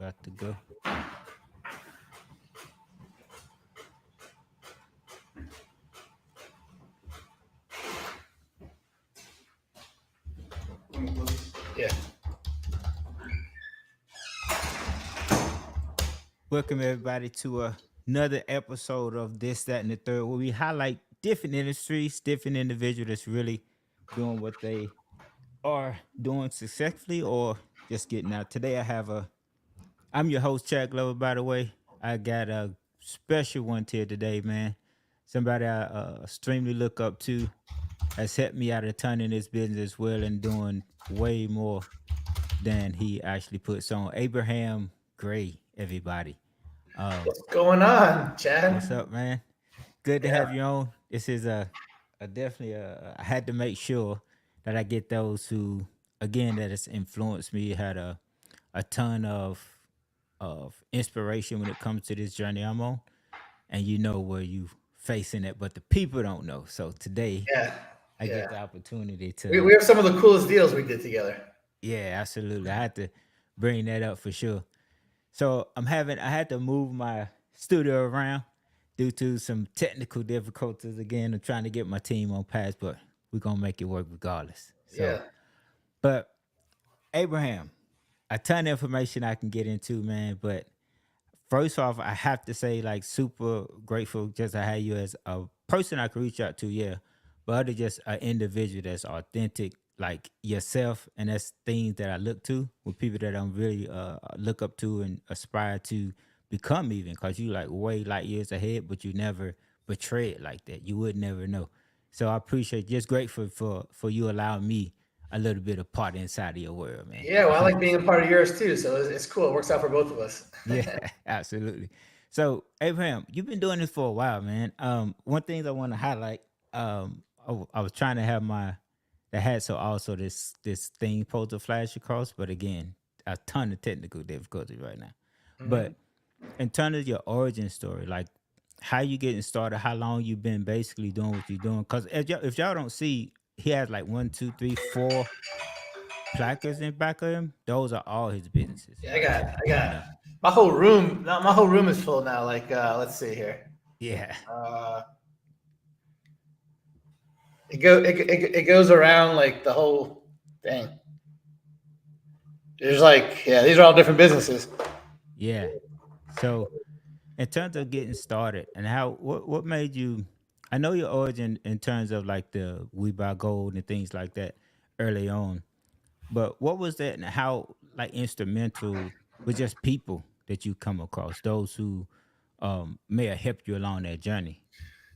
About to go. Yeah. Welcome everybody to another episode of This, That, and the Third, where we highlight different industries, different individuals that's really doing what they are doing successfully or just getting out. Today I'm your host, Chad Glover, by the way. I got a special one here today, man. Somebody I extremely look up to, has helped me out a ton in this business as well and doing way more than he actually puts on. Abraham Gray, everybody. Um, What's going on, what's Chad? up, man? Good to have Yeah. you on. This is a definitely I had to make sure that I get those who, again, that has influenced me, had a ton of inspiration when it comes to this journey I'm on, and you know where you facing it, but the people don't know. So today Yeah. I get Yeah. the opportunity We, to, we have some of the coolest deals we did together. yeah, absolutely. I had to bring that up for sure. So I had to move my studio around due to some technical difficulties. Again, I'm trying to get my team on pass, but we're gonna make it work regardless. So, Yeah. but Abraham, a ton of information I can get into, man. But first off, I have to say, like, super grateful just to have you as a person I can reach out to, yeah. But other just an individual that's authentic, like yourself, and that's things that I look to with people that I'm really look up to and aspire to become even, cause you like way light years ahead, but you never betray it like that. You would never know. So I appreciate, just grateful for you allowing me a little bit of part inside of your world, man. Yeah. A Well, I like hundred being a percent. part of yours too. So it's cool. It works out for both of us. Yeah, absolutely. So, Abraham, you've been doing this for a while, man. One thing I want to highlight, I was trying to have the hat, so also this thing supposed to flash across, but again, a ton of technical difficulty right now. Mhm. But in terms of your origin story, like how you getting started, how long you been basically doing what you're doing, because if y'all don't see, he has like one, two, three, four placards in back of him. Those are all his businesses Yeah. I right got. there. I You got. know, My whole room. My whole room is full now. Like, let's see here. yeah. Uh, it goes around like the whole thing. There's like, yeah, these are all different businesses. Yeah. So in terms of getting started and how what made you, I know your origin in terms of like the We Buy Gold and things like that early on, but what was that and how like instrumental was just people that you come across, those who may have helped you along that journey?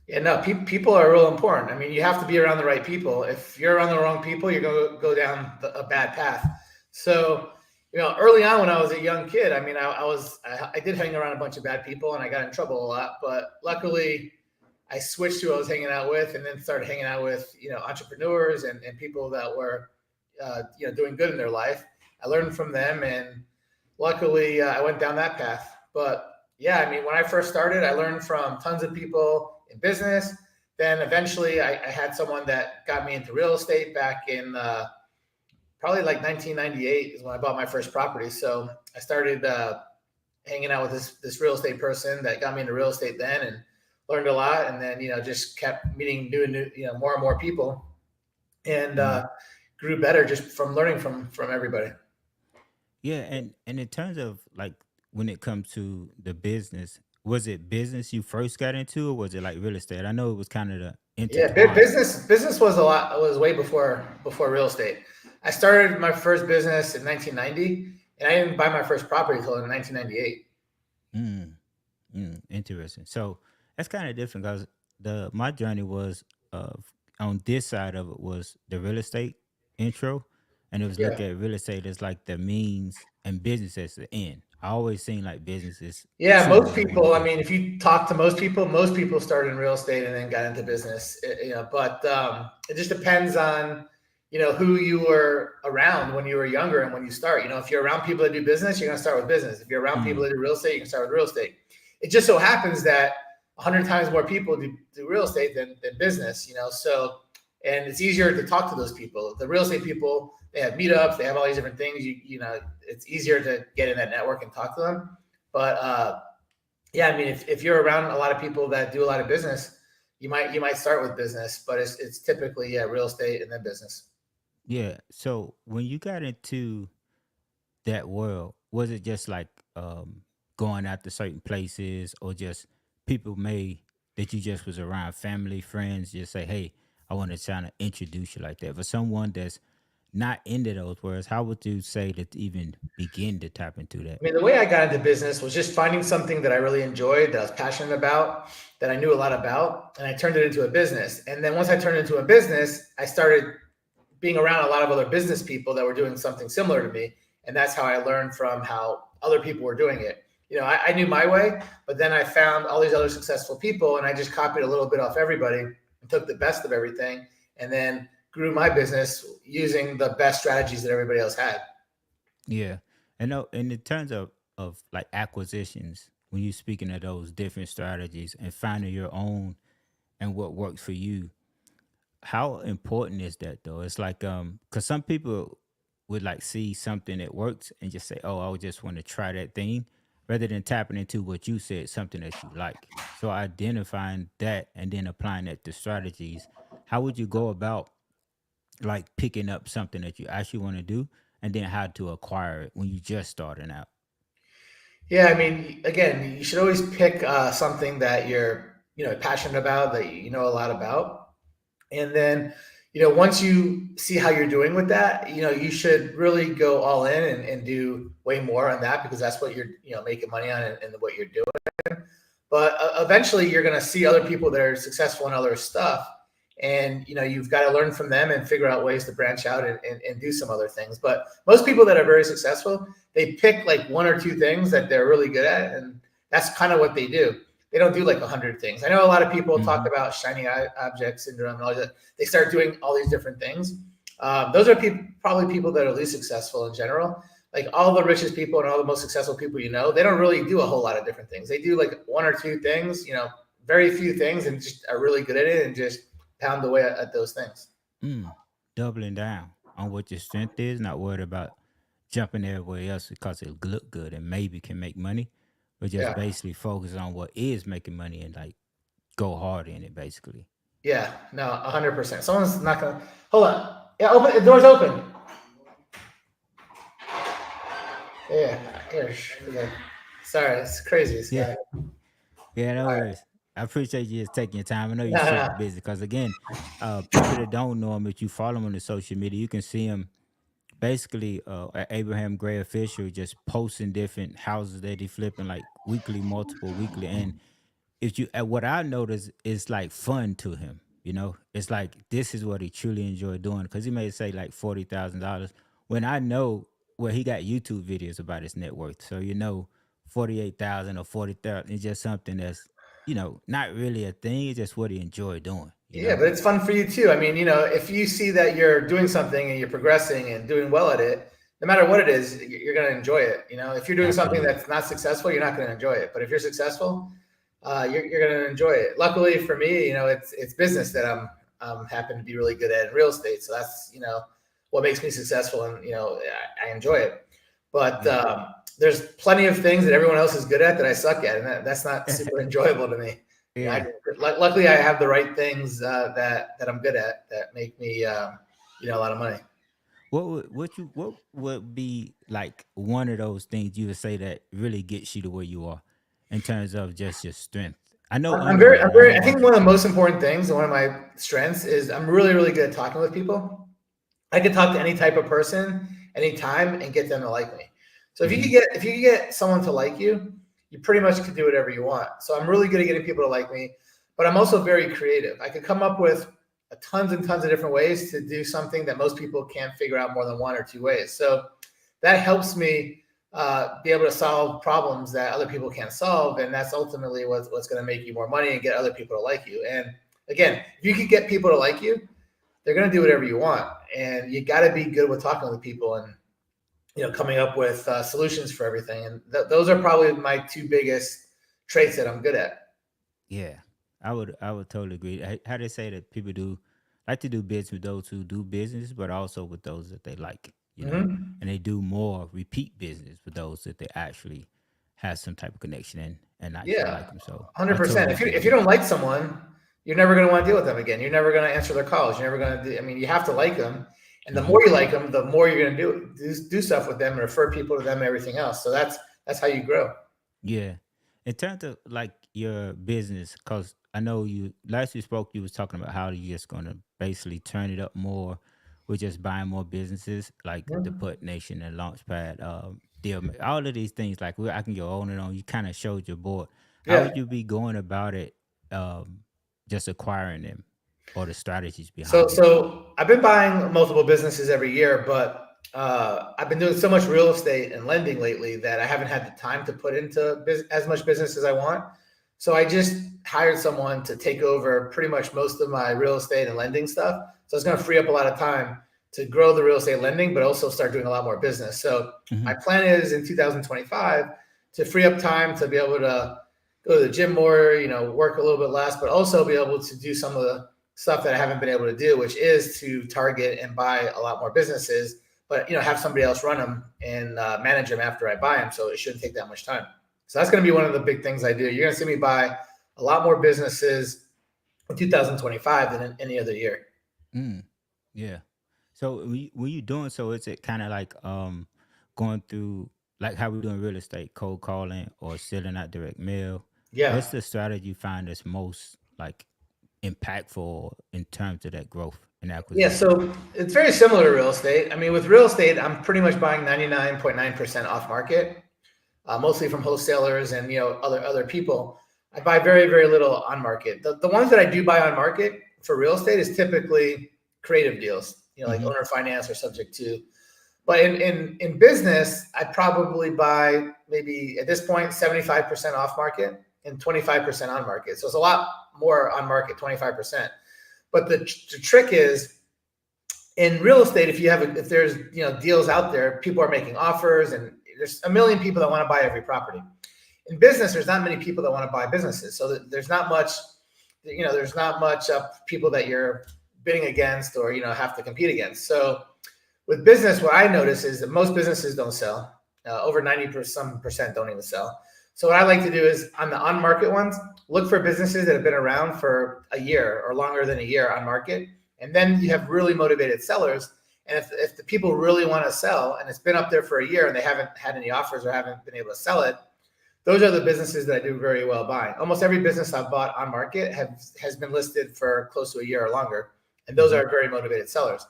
Yeah, no, people are real important. I mean, you have to be around the right people. If you're around the wrong people, you're going to go down a bad path. So, early on when I was a young kid, I mean, I did hang around a bunch of bad people and I got in trouble a lot. But luckily, I switched to who I was hanging out with, and then started hanging out with entrepreneurs and people that were doing good in their life. I learned from them, and luckily, I went down that path. But yeah, I mean, when I first started, I learned from tons of people in business. Then eventually, I had someone that got me into real estate back in probably like 1998 is when I bought my first property. So I started hanging out with this real estate person that got me into real estate then, and learned a lot. And then just kept meeting new more and more people, and Mhm. grew better just from learning from everybody. Yeah, and in terms of like when it comes to the business, was it business you first got into, or was it like real estate? I know it was kind of the Yeah, intertwined. business was way before real estate. I started my first business in 1990, and I didn't buy my first property until in 1998. Mm. Interesting. So that's kind of different because the my journey was on this side of it was the real estate intro, and it was Yeah. look at real estate as like the means and business as the end. I always seen like businesses Yeah, most similar when it people. I comes. mean, if you talk to most people started in real estate and then got into business. But it just depends on who you were around when you were younger and when you start. If you're around people that do business, you're going to start with business. If you're around people Mm, that do real estate, you can start with real estate. It just so happens that 100 times more people do real estate than business. So and it's easier to talk to those people. The real estate people, they have meetups, they have all these different things. You know, it's easier to get in that network and talk to them. But yeah, I mean, if you're around a lot of people that do a lot of business, you might start with business, but it's typically real estate and then business. Yeah. So when you got into that world, was it just like going out to certain places, or just people may that you just was around, family, friends, just say, hey, I want to kind of introduce you like that. For someone that's not into those words, how would you say to even begin to tap into that? I mean, the way I got into business was just finding something that I really enjoyed, that I was passionate about, that I knew a lot about, and I turned it into a business. And then once I turned it into a business, I started being around a lot of other business people that were doing something similar to me. And that's how I learned from how other people were doing it. You know, I knew my way, but then I found all these other successful people and I just copied a little bit off everybody and took the best of everything and then grew my business using the best strategies that everybody else had. Yeah. And no, and in terms of like acquisitions, when you're speaking of those different strategies and finding your own and what works for you, how important is that though? It's like because some people would like see something that works and just say, "Oh, I would just want to try that thing," rather than tapping into what you said, something that you like. So identifying that and then applying that to strategies. How would you go about like picking up something that you actually want to do, and then how to acquire it when you just starting out? Yeah, I mean, again, you should always pick something that you're, passionate about, that you know a lot about. And then, once you see how you're doing with that, you should really go all in and do way more on that because that's what you're, making money on and what you're doing. But eventually you're going to see other people that are successful in other stuff. And, you've got to learn from them and figure out ways to branch out and do some other things. But most people that are very successful, they pick like one or two things that they're really good at. And that's kind of what they do. They don't do like 100 things. I know a lot of people talk Hmm. about shiny object syndrome and all that. They start doing all these different things. Those are probably people that are least successful in general. Like all the richest people and all the most successful people, they don't really do a whole lot of different things. They do like one or two things, very few things, and just are really good at it and just pound away at those things. Mm. Doubling down on what your strength is, not worried about jumping everywhere else because it look good and maybe can make money, but just Yeah, basically focus on what is making money and like go hard in it basically. yeah, no, 100%. Someone's not gonna hold on. Yeah, open the door's open. Yeah, here. Sorry, it's crazy. This Yeah. guy. Yeah, no All right. worries. I appreciate you just taking your time. I know you're No, no, super no. busy because again, people that don't know him, if you follow him on the social media, you can see him basically Abraham Gray official just posting different houses that he flipping like weekly, multiple weekly. And if you what I notice is like fun to him. You know, it's like this is what he truly enjoy doing because he may say like $40,000 when I know where he got YouTube videos about his net worth. So 48,000 or 40,000 is just something that's not really a thing. It's just what he enjoy doing. You Yeah, know. but it's fun for you too. I mean, if you see that you're doing something and you're progressing and doing well at it, no matter what it is, you're going to enjoy it. If you're doing something Absolutely. that's not successful, you're not going to enjoy it. But if you're successful, you're going to enjoy it. Luckily for me, it's business that I'm happen to be really good at in real estate. So that's what makes me successful, and I enjoy it. But Yeah. there's plenty of things that everyone else is good at that I suck at, and that's not super enjoyable to me. Yeah. Luckily, I have the right things that I'm good at that make me, a lot of money. What would be like one of those things you would say that really gets you to where you are in terms of just your strength? I know I'm very, I'm underwriting. I very. know I think one of the most important things, and one of my strengths, is I'm really, really good at talking with people. I can talk to any type of person, anytime, and get them to like me. So Mm-hmm. if you could get someone to like you, you pretty much can do whatever you want. So I'm really good at getting people to like me, but I'm also very creative. I could come up with tons and tons of different ways to do something that most people can't figure out more than one or two ways. So that helps me be able to solve problems that other people can't solve, and that's ultimately what's going to make you more money and get other people to like you. And again, if you could get people to like you, they're going to do whatever you want, and you got to be good with talking with people and coming up with solutions for everything. And those are probably my two biggest traits that I'm good at. Yeah, I would totally agree. How they say that people do like to do business with those who do business, but also with those that they like, Hmm. and they do more repeat business with those that they actually have some type of connection and actually Yeah, like them. So I 100%. totally If you get if you you. don't like someone, you're never going to want to deal with them again. You're never going to answer their calls. You're never going to do. I mean, you have to like them, and the Hmm. more you like them, the more you're going to do stuff with them and refer people to them and everything else. So that's how you grow. Yeah. In terms of like your business, because I know you last we spoke, you was talking about how you're just gonna basically turn it up more with just buying more businesses like the Mhm. Put Nation and Launchpad, all of these things. Like I can go on and on. You kind of showed your board. How Yeah. would you be going about it? Just acquiring them or the strategies So behind it. so I've been buying multiple businesses every year, but I've been doing so much real estate and lending lately that I haven't had the time to put into as much business as I want. So I just hired someone to take over pretty much most of my real estate and lending stuff. So it's going to free up a lot of time to grow the real estate lending, but also start doing a lot more business. So Hmm. my plan is in 2025 to free up time to be able to go to the gym more, work a little bit less, but also be able to do some of the stuff that I haven't been able to do, which is to target and buy a lot more businesses, but have somebody else run them and manage them after I buy them. So it shouldn't take that much time. So that's going to be one of the big things I do. You're going to see me buy a lot more businesses in 2025 than in any other year. Mm, yeah. So when you doing so, is it kind of like going through like how we doing real estate, cold calling or selling out direct mail? What's Yeah. the strategy you find that's most like impactful in terms of that growth and Yeah. acquisition? So it's very similar to real estate. I mean, with real estate, I'm pretty much buying 99.9% off market, mostly from wholesalers and other people. I buy very very little on market. The ones that I do buy on market for real estate is typically creative deals, like Mm-hmm. owner finance or subject to. But in business, I probably buy maybe at this point 75% off market and 25% on market. So it's a lot more on market, 25%. But the trick is in real estate, if there's deals out there, people are making offers, and there's a million people that want to buy every property. In business, there's not many people that want to buy businesses, so there's not much, people that you're bidding against or have to compete against. So with business, what I notice is that most businesses don't sell. Over 90% don't even sell. So what I like to do is on the on market ones, look for businesses that have been around for a year or longer than a year on market, and then you have really motivated sellers. And if the people really want to sell and it's been up there for a year and they haven't had any offers or haven't been able to sell it, those are the businesses that I do very well buying. Almost every business I've bought on market has been listed for close to a year or longer, and those Mm-hmm. are very motivated sellers.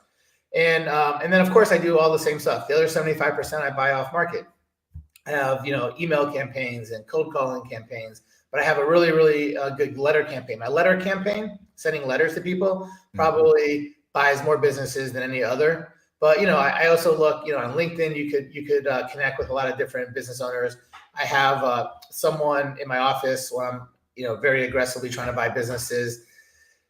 And then of course I do all the same stuff. The other 75% I buy off market. I have email campaigns and cold calling campaigns, but I have a really really good letter campaign. My letter campaign, sending letters to people, Mm-hmm. probably buys more businesses than any other. But I also look on LinkedIn. You could connect with a lot of different business owners. I have someone in my office when I'm very aggressively trying to buy businesses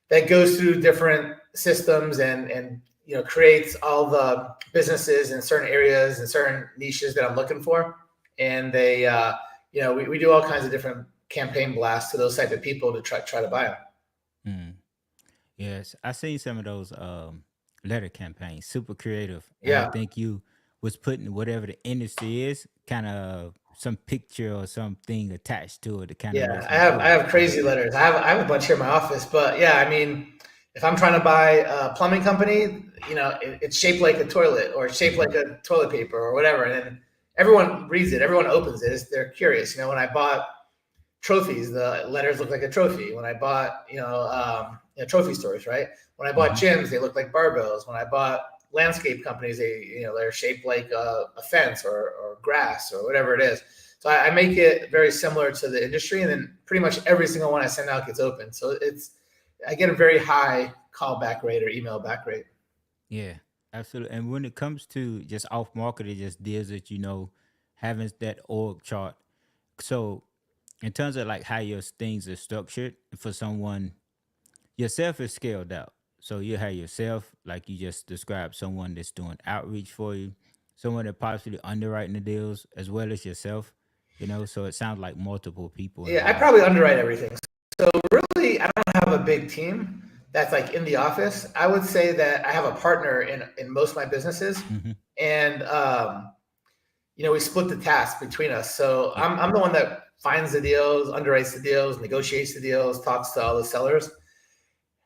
that goes through different systems and creates all the businesses in certain areas and certain niches that I'm looking for. And they we do all kinds of different campaign blasts to those type of people to try to buy them. Mm. Yes, I seen some of those letter campaigns, super creative, and I Yeah. think you was putting whatever the industry is, kind of some picture or something attached to it that kind of Yeah, makes I me, have I oh, have I like crazy that. letters. I have a bunch here in my office, but yeah, I mean, if I'm trying to buy a plumbing company, it's shaped like a toilet or it's shaped Hmm. like a toilet paper or whatever, and then everyone reads it, everyone opens it. They're curious. When I bought trophies, the letters look like a trophy. When I bought, trophy stores, right? When I bought Hmm. gyms, they look like barbells. When I bought landscape companies, they're shaped like a fence or grass or whatever it is. So I make it very similar to the industry, and then pretty much every single one I send out gets open. So I get a very high callback rate or email back rate. Yeah, absolutely. And when it comes to just off market, it just deals with having that org chart. So in terms of like how your things are structured for someone, yourself is scaled out. So you have yourself, like you just described, someone that's doing outreach for you, someone that possibly underwriting the deals, as well as yourself. So it sounds like multiple people Yeah, I involved. probably underwrite everything. So really, I don't have a big team. that's like in the office, I would say that I have a partner in most of my businesses, and we split the task between us. So I'm the one that finds the deals, underwrites the deals, negotiates the deals, talks to all the sellers.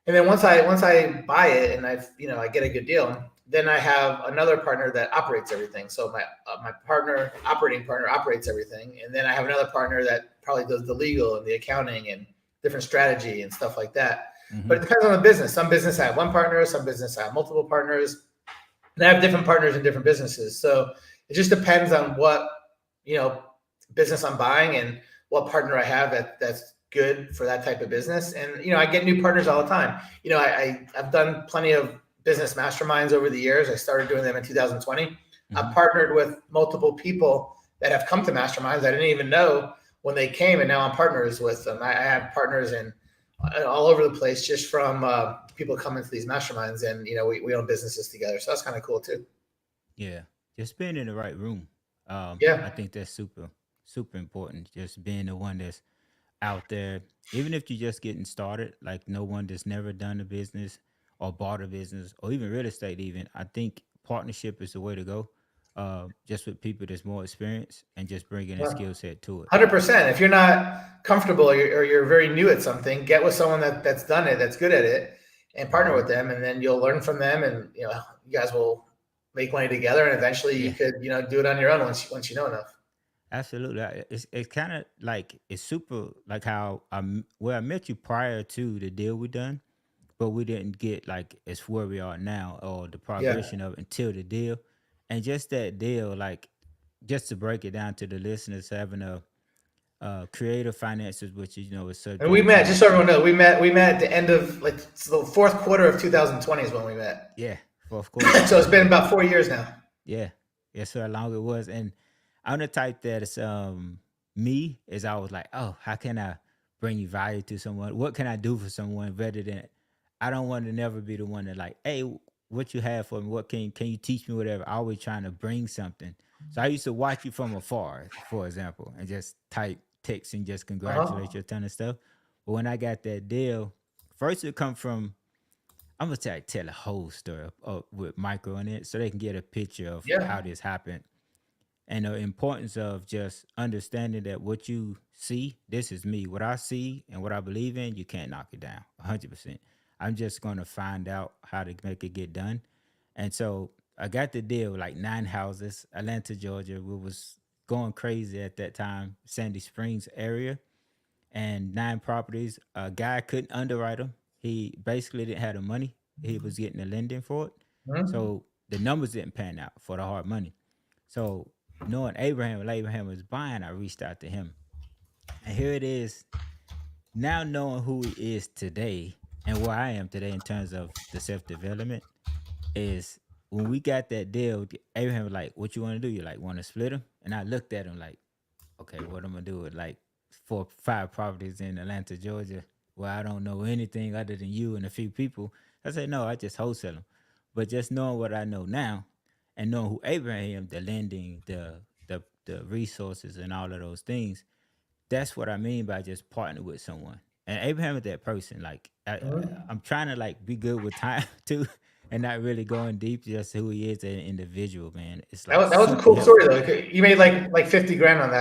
And then once I buy it and I get a good deal, then I have another partner that operates everything. So my operating partner operates everything, and then I have another partner that probably does the legal and the accounting and different strategy and stuff like that. But it depends on the business. Some business I have one partner, some business I have multiple partners, and I have different partners in different businesses. So it just depends on what business I'm buying and what partner I have that's good for that type of business. And I get new partners all the time. I've done plenty of business masterminds over the years. I started doing them in 2020. I've partnered with multiple people that have come to masterminds I didn't even know when they came, and now I'm partners with them. I have partners in all over the place just from people coming to these masterminds, and we own businesses together. So that's kind of cool too. Yeah, just being in the right room. Yeah. I think that's super, super important. Just being the one that's out there, even if you're just getting started, like no one that's never done a business or bought a business or even real estate. Even I think partnership is the way to go. Just with people that's more experienced and just bringing a skill set to it. 100%. If you're not comfortable or you're very new at something, get with someone that's done it, that's good at it, and partner with them, and then you'll learn from them, and you guys will make money together, and eventually you could do it on your own once you know enough. Absolutely. It's kind of like it's super like how I met you prior to the deal we done, but we didn't get like it's where we are now or the Yeah. progression of it until the deal. And just that deal, like just to break it down to the listeners, having a creative finances, which is is And subject we met, to just so everyone knows, we met at the end of like the fourth quarter of 2020 is when we met. fourth quarter. So it's been about 4 years now. Yeah. So how long it was. And I'm the type that is me is I was like, oh, how can I bring you value to someone? What can I do for someone better than I don't want to never be the one that like, hey, what you have for me? What can you teach me? Whatever. I always trying to bring something. So I used to watch you from afar, for example, and just type text and just congratulate you a ton of stuff. But when I got that deal, first it come from I'm gonna tell a whole story with Michael in it, so they can get a picture of how this happened, and the importance of just understanding that what you see, this is me. What I see and what I believe in, you can't knock it down 100%. I'm just gonna find out how to make it get done, and so I got the deal like 9 houses, Atlanta, Georgia. We was going crazy at that time, Sandy Springs area, and 9 properties. A guy couldn't underwrite them. He basically didn't have the money. He was getting the lending for it. So the numbers didn't pan out for the hard money. So knowing Abraham, Abraham was buying, I reached out to him. And here it is. Now knowing who he is today and where I am today in terms of the self-development is when we got that deal, Abraham was like, what you want to do? You like want to split them? And I looked at him like, okay, what I'm gonna do with like 4 or 5 properties in Atlanta, Georgia, where I don't know anything other than you and a few people. I said, no, I just wholesale them. But just knowing what I know now and knowing who Abraham, the lending, the resources and all of those things, that's what I mean by just partnering with someone. And Abraham is that person. Like I'm trying to like be good with time too, and not really going deep, just who he is as an individual, man. It's like that was a cool story though. You made like 50 grand on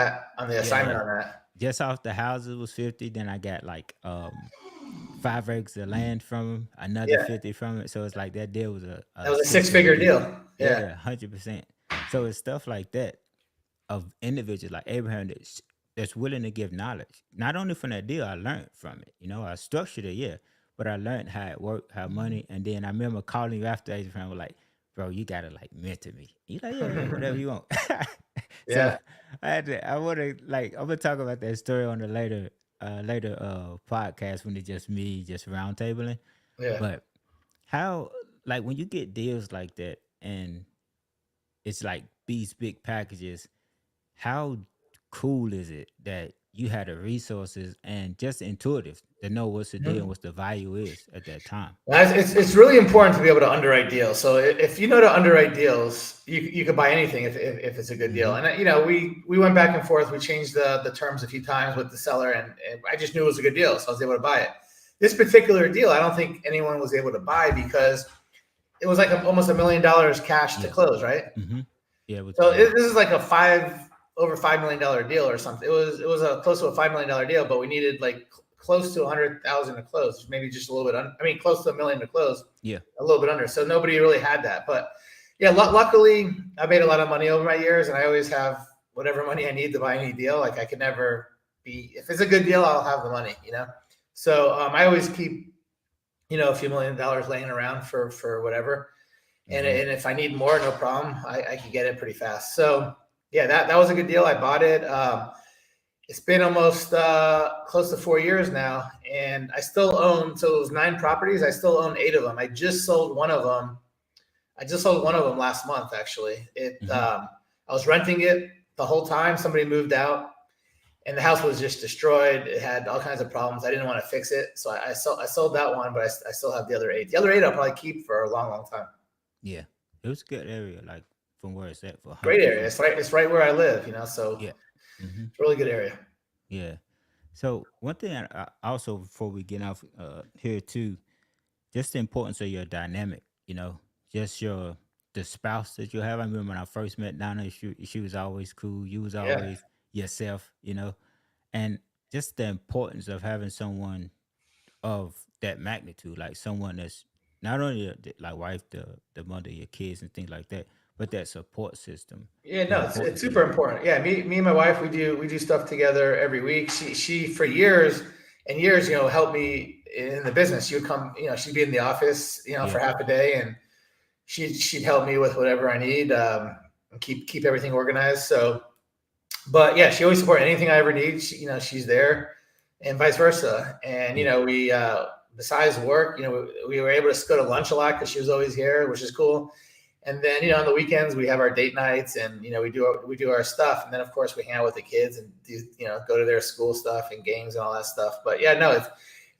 the assignment on that. Just off the houses was 50. Then I got like 5 acres of land from him, another 50 from it. So it's like that deal was that was a 6-figure deal. Yeah, 100%. So it's stuff like that of individuals like Abraham that's willing to give knowledge. Not only from that deal, I learned from it. I structured it, but I learned how it worked, how money. And then I remember calling you after Abraham was like, bro, you gotta like mentor me. You like, yeah, whatever you want. So I'm gonna talk about that story on the later podcast when it's just me, just round tabling. Yeah. But how like when you get deals like that and it's like these big packages, how cool is it that you had the resources and just intuitive to know what's the deal and what the value is at that time? It's really important to be able to underwrite deals. So if you know to underwrite deals, you can buy anything if it's a good deal. And we went back and forth. We changed the terms a few times with the seller, and I just knew it was a good deal, so I was able to buy it. This particular deal, I don't think anyone was able to buy because it was like almost $1 million cash to Yeah. close, right? Mm-hmm. Yeah, it was So big. this is like over $5 million deal or something. It was a close to a $5 million deal, but we needed like close to 100,000 to close, maybe just a little bit. I mean, close to $1 million to close, Yeah. a little bit under. So nobody really had that. But yeah, luckily I made a lot of money over my years, and I always have whatever money I need to buy any deal. Like I could never be, if it's a good deal, I'll have the money, you know? So I always keep, a few $1 million laying around for whatever. And, Mm-hmm. and if I need more, no problem. I can get it pretty fast. So yeah, that was a good deal. I bought it. It's been almost close to 4 years now, and I still own. So it was 9 properties. I still own 8 of them. I just sold one of them. Last month. Actually, Mm-hmm. I was renting it the whole time. Somebody moved out, and the house was just destroyed. It had all kinds of problems. I didn't want to fix it, so I sold that one, but I still have the other 8. The other 8 I'll probably keep for a long, long time. Yeah. It was a good area, like from where it's at for Great area. 100%. It's right where I live. So Yeah. Mm-hmm. it's a really good area. Yeah. So one thing also before we get off here too, just the importance of your dynamic, just the spouse that you have. I remember when I first met Donna, she was always cool. You was Yeah. always yourself, and just the importance of having someone of that magnitude, like someone that's not only like wife, the mother of your kids and things like that, but that support system Yeah, is no, it's important to super you. important. Yeah, me and my wife, we do stuff together every week. She for years and years, helped me in the business. She would come, she'd be in the office, for Yeah. half a day, and she'd help me with whatever I need, and keep everything organized. So, but yeah, she always supported anything I ever need. She's there, and vice versa. And Yeah. we besides work, we were able to go to lunch a lot because she was always here, which is cool. And then on the weekends we have our date nights, and we do our stuff, and then of course we hang out with the kids and do go to their school stuff and games and all that stuff. But yeah, no,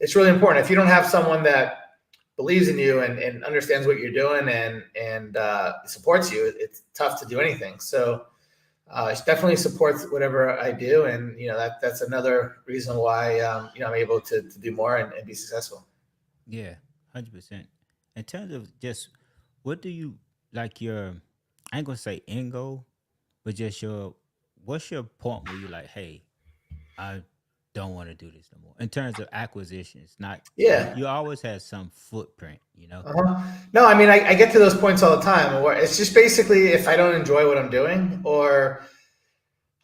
it's really important. If you don't have someone that believes in you and understands what you're doing and supports you, it's tough to do anything. So it definitely supports whatever I do, and that's another reason why I'm able to do more and be successful. Yeah, 100%. In terms of just what do you like your, I ain't gonna say end goal, but just what's your point where you like, hey, I don't want to do this no more. In terms of acquisitions, not Yeah. you always have some footprint. Uh-huh. No, I mean, I get to those points all the time where it's just basically if I don't enjoy what I'm doing, or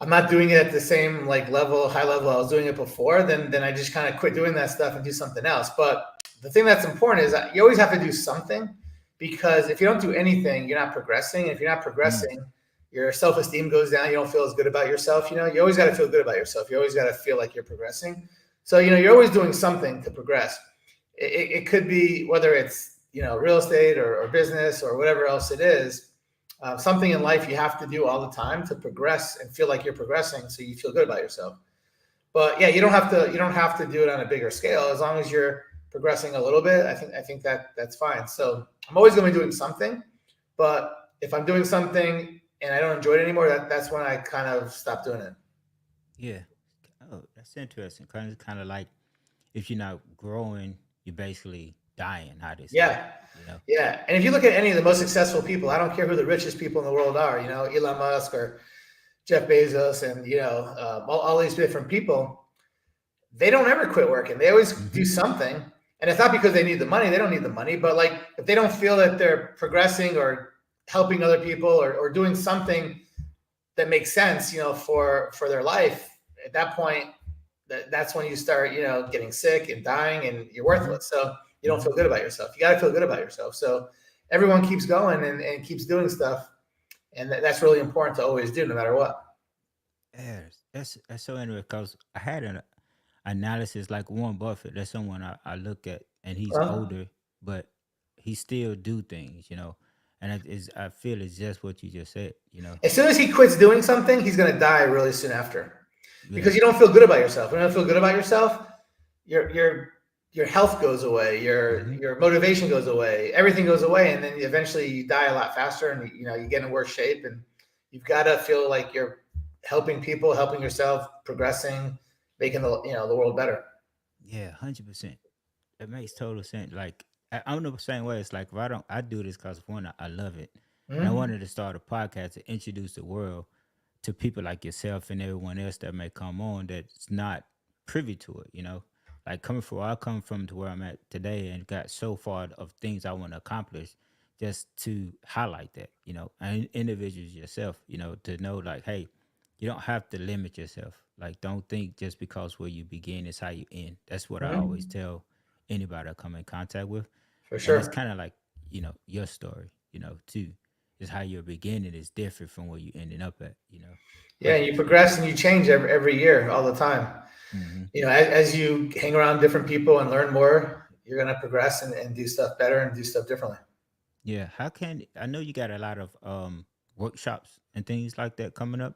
I'm not doing it at the same like high level I was doing it before, then I just kind of quit doing that stuff and do something else. But the thing that's important is that you always have to do something, because if you don't do anything, you're not progressing. If you're not Mm, progressing, your self-esteem goes down. You don't feel as good about yourself. You always got to feel good about yourself. You always got to feel like you're progressing. So, you're always doing something to progress. It could be whether it's, real estate or business or whatever else it is, something in life you have to do all the time to progress and feel like you're progressing, so you feel good about yourself. But yeah, you don't have to do it on a bigger scale. As long as you're progressing a little bit, I think that's fine. So I'm always going to be doing something, but if I'm doing something and I don't enjoy it anymore, that's when I kind of stop doing it. yeah. Oh, that's interesting. Kind of like if you're not growing, you're basically dying. How they say, Yeah. you know. Yeah. And if you look at any of the most successful people, I don't care who the richest people in the world are, Elon Musk or Jeff Bezos, and all these different people, they don't ever quit working. They always Hmm. do something, and it's not because they need the money. They don't need the money, but like if they don't feel that they're progressing or helping other people or doing something that makes sense, for their life, at that point, that's when you start, getting sick and dying, and you're Hmm. worthless. So you don't Hmm. feel good about yourself. You got to feel good about yourself. So everyone keeps going and keeps doing stuff, and that's really important to always do, no matter what. Yeah, that's so interesting because I had an analysis like Warren Buffett. That's someone I look at, and he's Well, older, but he still do things. And I feel it's just what you just said. as soon as he quits doing something, he's going to die really soon after, Yeah. because you don't feel good about yourself. When you don't feel good about yourself, your health goes away, your Hmm. your motivation goes away, everything goes away, and then eventually you die a lot faster, and you get in worse shape. And you've got to feel like you're helping people, helping yourself, progressing, making the world better. Yeah, 100%. It makes total sense. Like I'm the same way. It's like if I do this because one, I love it, and I Mhm. wanted to start a podcast to introduce the world to people like yourself and everyone else that may come on that's not privy to it. Like coming from where I come from to where I'm at today, and got so far of things I want to accomplish, just to highlight that. And individuals yourself. To know like, hey, you don't have to limit yourself. Like, don't think just because where you begin is how you end. That's what I always Mhm. tell anybody I come in contact with. For And it's sure. kind of like, your story, too. Is how your beginning is different from where you ending up at. Yeah, But you progress and you change every year, all the time. hmm As you hang around different people and learn more, you're gonna progress and do stuff better and do stuff differently. yeah, how can I know you got a lot of workshops and things like that coming up?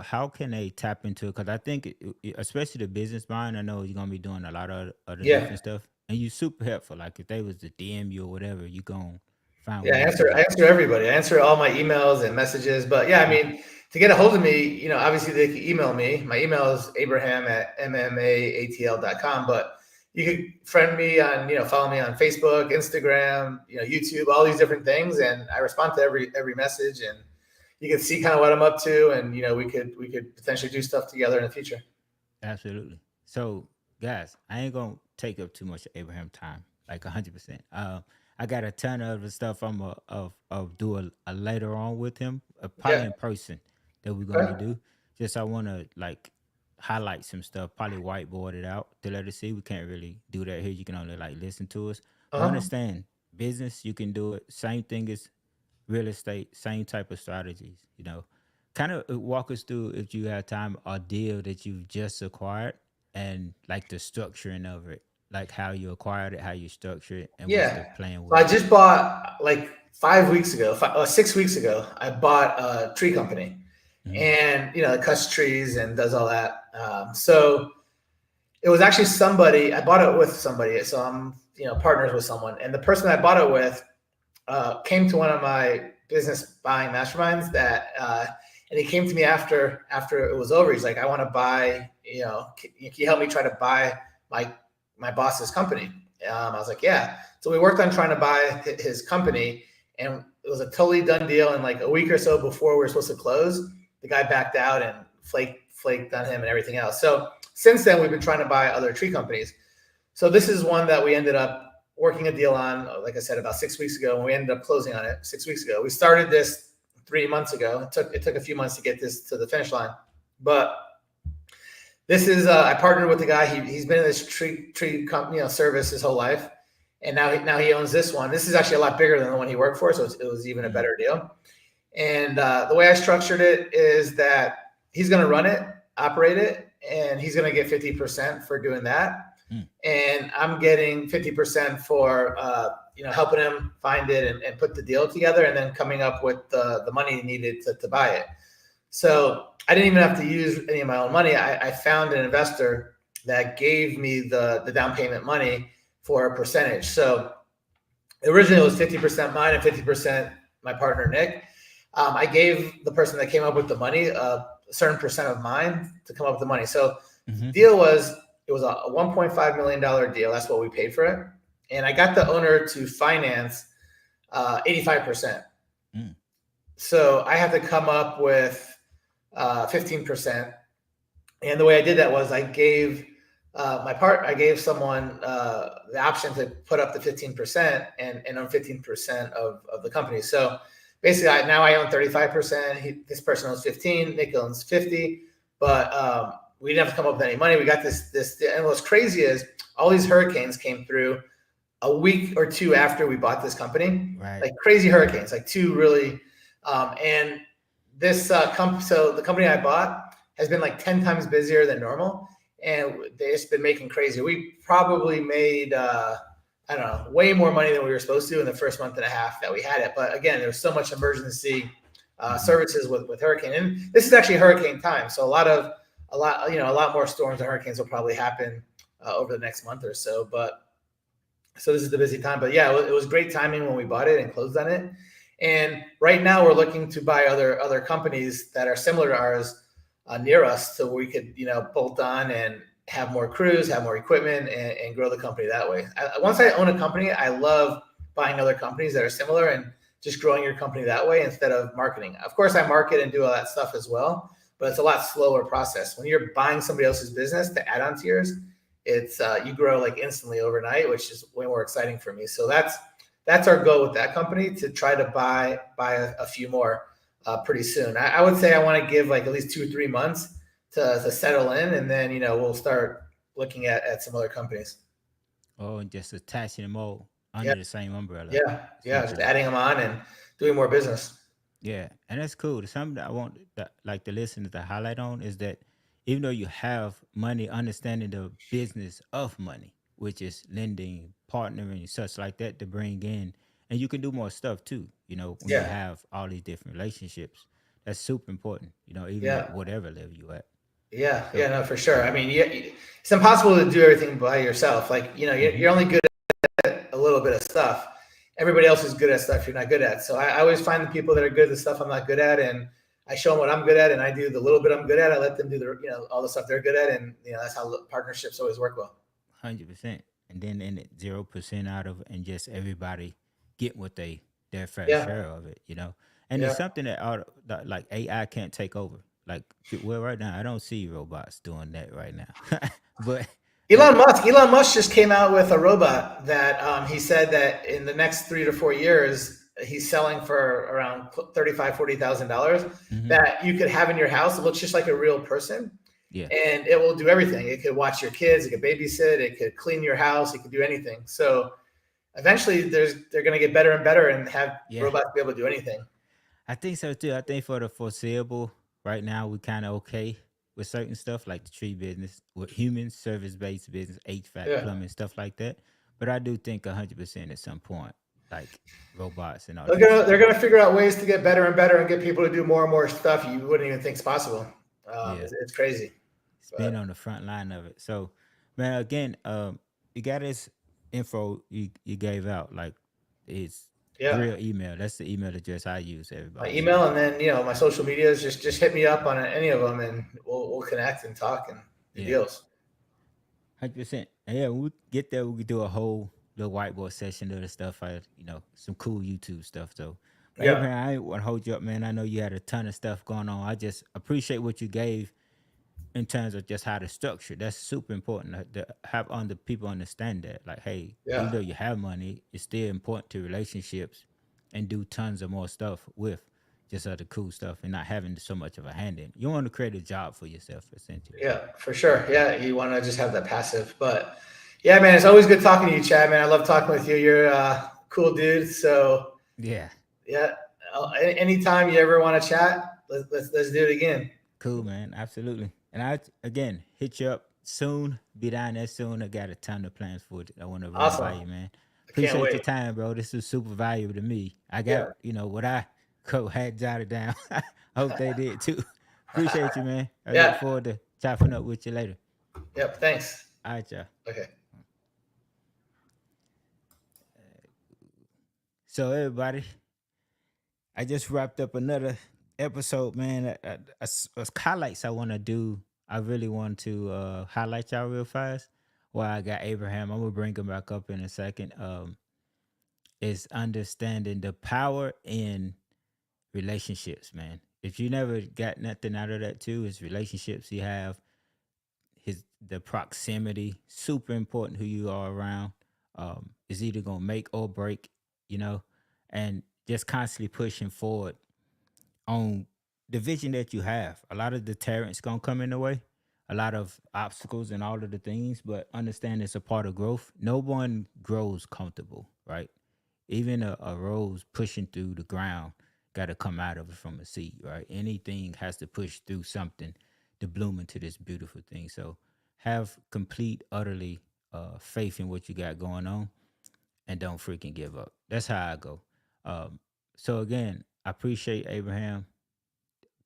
How can they tap into it? Because I think, especially the business mind, I know you're gonna be doing a lot of other Yeah. different stuff, and you super helpful. Like if they was to DM you or whatever, you gonna find Yeah, ways to I like. answer everybody. I answer all my emails and messages. But yeah, I Mm, mean, to get a hold of me, obviously they can email me. My email is abraham@mmaatl.com. But you could friend me on, follow me on Facebook, Instagram, YouTube, all these different things. And I respond to every message, and you can see kind of what I'm up to. And, we could potentially do stuff together in the future. Absolutely. So, guys, I ain't gonna take up too much of Abraham time, like 100%. I got a ton of the stuff I'm of do a later on with him, probably Yeah. in person that we're gonna Okay. do. Just I want to like highlight some stuff, probably whiteboard it out to let us see. We can't really do that here. You can only like listen to us, but Uh-huh. understand business. You can do it. Same thing as real estate, same type of strategies. Kind of walk us through, if you have time, a deal that you've just acquired and like the structuring of it, like how you acquired it, how you structure it, and what's the Yeah. plan So with I it. just bought like 5 weeks ago, 6 weeks ago, I bought a tree company, Hmm. and it cuts trees and does all that. So it was actually somebody I bought it with somebody. So I'm partners with someone, and the person I bought it with came to one of my business buying masterminds and he came to me after it was over. He's like, I want to buy. Can you help me try to buy my my boss's company? I was like, yeah. So we worked on trying to buy his company, and it was a totally done deal. And like a week or so before we were supposed to close, the guy backed out and flaked on him and everything else. So since then, we've been trying to buy other tree companies. So this is one that we ended up working a deal on, like I said, about 6 weeks ago, and we ended up closing on it 6 weeks ago. We started this 3 months ago. It took a few months to get this to the finish line, but this is I partnered with the guy. He's been in this tree company, service his whole life, and now he owns this one. This is actually a lot bigger than the one he worked for, so it was even a Hmm. better deal. And the way I structured it is that he's going to run it, operate it, and he's going to get 50% for doing that, Mm. and I'm getting 50% for helping him find it and put the deal together, and then coming up with the money needed to buy it. So I didn't even have to use any of my own money. I found an investor that gave me the down payment money for a percentage. So originally it was 50% mine and 50% my partner Nick. I gave the person that came up with the money a certain percent of mine to come up with the money. So the Hmm. deal was, it was a $1.5 million deal. That's what we paid for it, and I got the owner to finance 85%. Mm. So I had to come up with 15%. And the way I did that was I gave I gave someone the option to put up to 15% and own 15% of the company. So basically, now I own 35%. This person owns 15. Nick owns 50. But we didn't have to come up with any money. We got this. And what's crazy is all these hurricanes came through a week or two after we bought this company, Right. like crazy hurricanes, like two really. And this so the company I bought has been like 10 times busier than normal, and they've just been making crazy. We probably made I don't know, way more money than we were supposed to in the first month and a half that we had it. But again, there was so much emergency Hmm. services with hurricane, and this is actually hurricane time, so a lot more storms and hurricanes will probably happen over the next month or so. But so this is the busy time. But yeah, it was great timing when we bought it and closed on it. And right now we're looking to buy other companies that are similar to ours near us, so we could bolt on and have more crews, have more equipment, and grow the company that way. Once I own a company, I love buying other companies that are similar and just growing your company that way instead of marketing. Of course, I market and do all that stuff as well, but it's a lot slower process. When you're buying somebody else's business to add on to yours, it's you grow like instantly overnight, which is way more exciting for me. So that's our goal with that company, to try to buy a few more pretty soon. I would say I want to give like at least 2 or 3 months to settle in, and then we'll start looking at some other companies. Oh, and just attaching them all Yeah, under the same umbrella, yeah, just essentially. adding them on and doing more business. Yeah, and that's cool. The something that I want like the listeners to highlight on is that even though you have money, understanding the business of money, which is lending, partnering, such like that to bring in, and you can do more stuff too. When you Yeah, have all these different relationships, that's super important. Even at yeah, whatever level you at. yeah, So, no, for sure. I mean, it's impossible to do everything by yourself. Like, hmm you're only good at a little bit of stuff. Everybody else is good at stuff you're not good at. So I always find the people that are good at the stuff I'm not good at, and I show them what I'm good at, and I do the little bit I'm good at. I let them do all the stuff they're good at, and that's how partnerships always work well. 100%, and then in it 0% out of, and just everybody get what their fair Yeah, share of it. And it's yeah. something that like AI can't take over. Like, well, right now I don't see robots doing that right now, but like, Elon Musk just came out with a robot that he said that in the next 3 to 4 years he's selling for around 35, $40,000, hmm that you could have in your house. It looks just like a real person, yeah, and it will do everything. It could watch your kids, it could babysit, it could clean your house, it could do anything. So eventually they're going to get better and better and have yeah, robots be able to do anything. I think so too. I think for the foreseeable, right now we kind of okay with certain stuff like the tree business, with human service based business, HVAC, Yeah. plumbing, stuff like that. But I do think 100% at some point, like robots and They're gonna artificial they're gonna intelligence. figure out ways to get better and better and get people to do more and more stuff you wouldn't even think is possible. Yeah. It's crazy, It's been but on the front line of it. So, man, again, you got this info you gave out, like it's yeah. real email. That's the email address I use. My Everybody, email, and then my social medias. Just hit me up on any of them, and we'll connect and talk and do yeah, deals. 100%. And yeah, when we get there, we could do a whole little whiteboard session of the stuff. Some cool YouTube stuff. So, but Yeah, Abraham, I ain't want to hold you up, man. I know you had a ton of stuff going on. I just appreciate what you gave in terms of just how to structure. That's super important to have on the people understand that. Like, hey, even yeah, though you have money, it's still important to relationships and do tons of more stuff with just other cool stuff and not having so much of a hand in. You want to create a job for yourself, essentially. yeah, for sure. Yeah, you want to just have that passive, but yeah, man, it's always good talking to you, Chad. Man, I love talking with you. You're a cool dude. So Yeah, yeah, anytime you ever want to chat, let's do it again. cool, man. Absolutely. And I again hit you up soon. Be down there soon. I got a ton of plans for it. I want to run by Awesome. you, man. I can't Appreciate your wait. time, bro. This is super valuable to me. I Yeah. got what I had jotted down. I hope they did too. Appreciate you, man. I look Yeah. forward to chopping up with you later. Yep. Thanks. All right, y'all. Okay. So everybody, I just wrapped up another episode, man. Highlights I want to do. I really want to highlight y'all real fast. Well, I got Abraham. I'm gonna bring him back up in a second. Is understanding the power in relationships, man. If you never got nothing out of that too, is relationships you have, the proximity, super important who you are around. Is either gonna make or break, you know, and just constantly pushing forward on the vision that you have. A lot of deterrents gonna come in the way, a lot of obstacles and all of the things, but understand it's a part of growth. No one grows comfortable, right? Even a rose pushing through the ground got to come out of it from a seed, right? Anything has to push through something to bloom into this beautiful thing. So have complete, utterly faith in what you got going on, and don't freaking give up. That's how I go. Um, so again, I appreciate Abraham.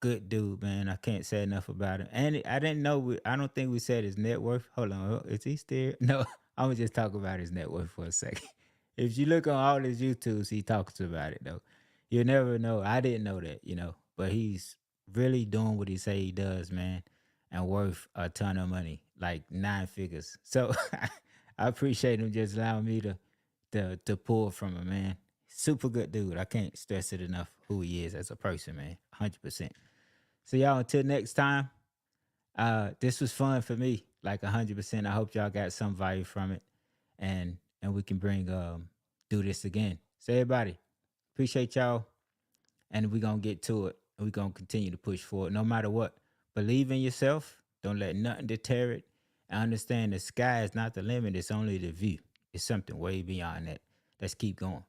Good dude, man. I can't say enough about him. And I didn't know. I don't think we said his net worth. Hold on, is he still? No, I'm gonna just talk about his net worth for a second. If you look on all his YouTubes, he talks about it though. You never know. I didn't know that, but he's really doing what he say he does, man. and worth a ton of money, like 9 figures. So I appreciate him just allowing me to pull from him, man. Super good dude. I can't stress it enough who he is as a person, man. 100%. So y'all, until next time, this was fun for me, like 100%. I hope y'all got some value from it, and we can bring do this again. So everybody, appreciate y'all, and we're gonna get to it. And we're gonna continue to push forward, no matter what. Believe in yourself. Don't let nothing deter it. And understand the sky is not the limit. It's only the view. It's something way beyond that. Let's keep going.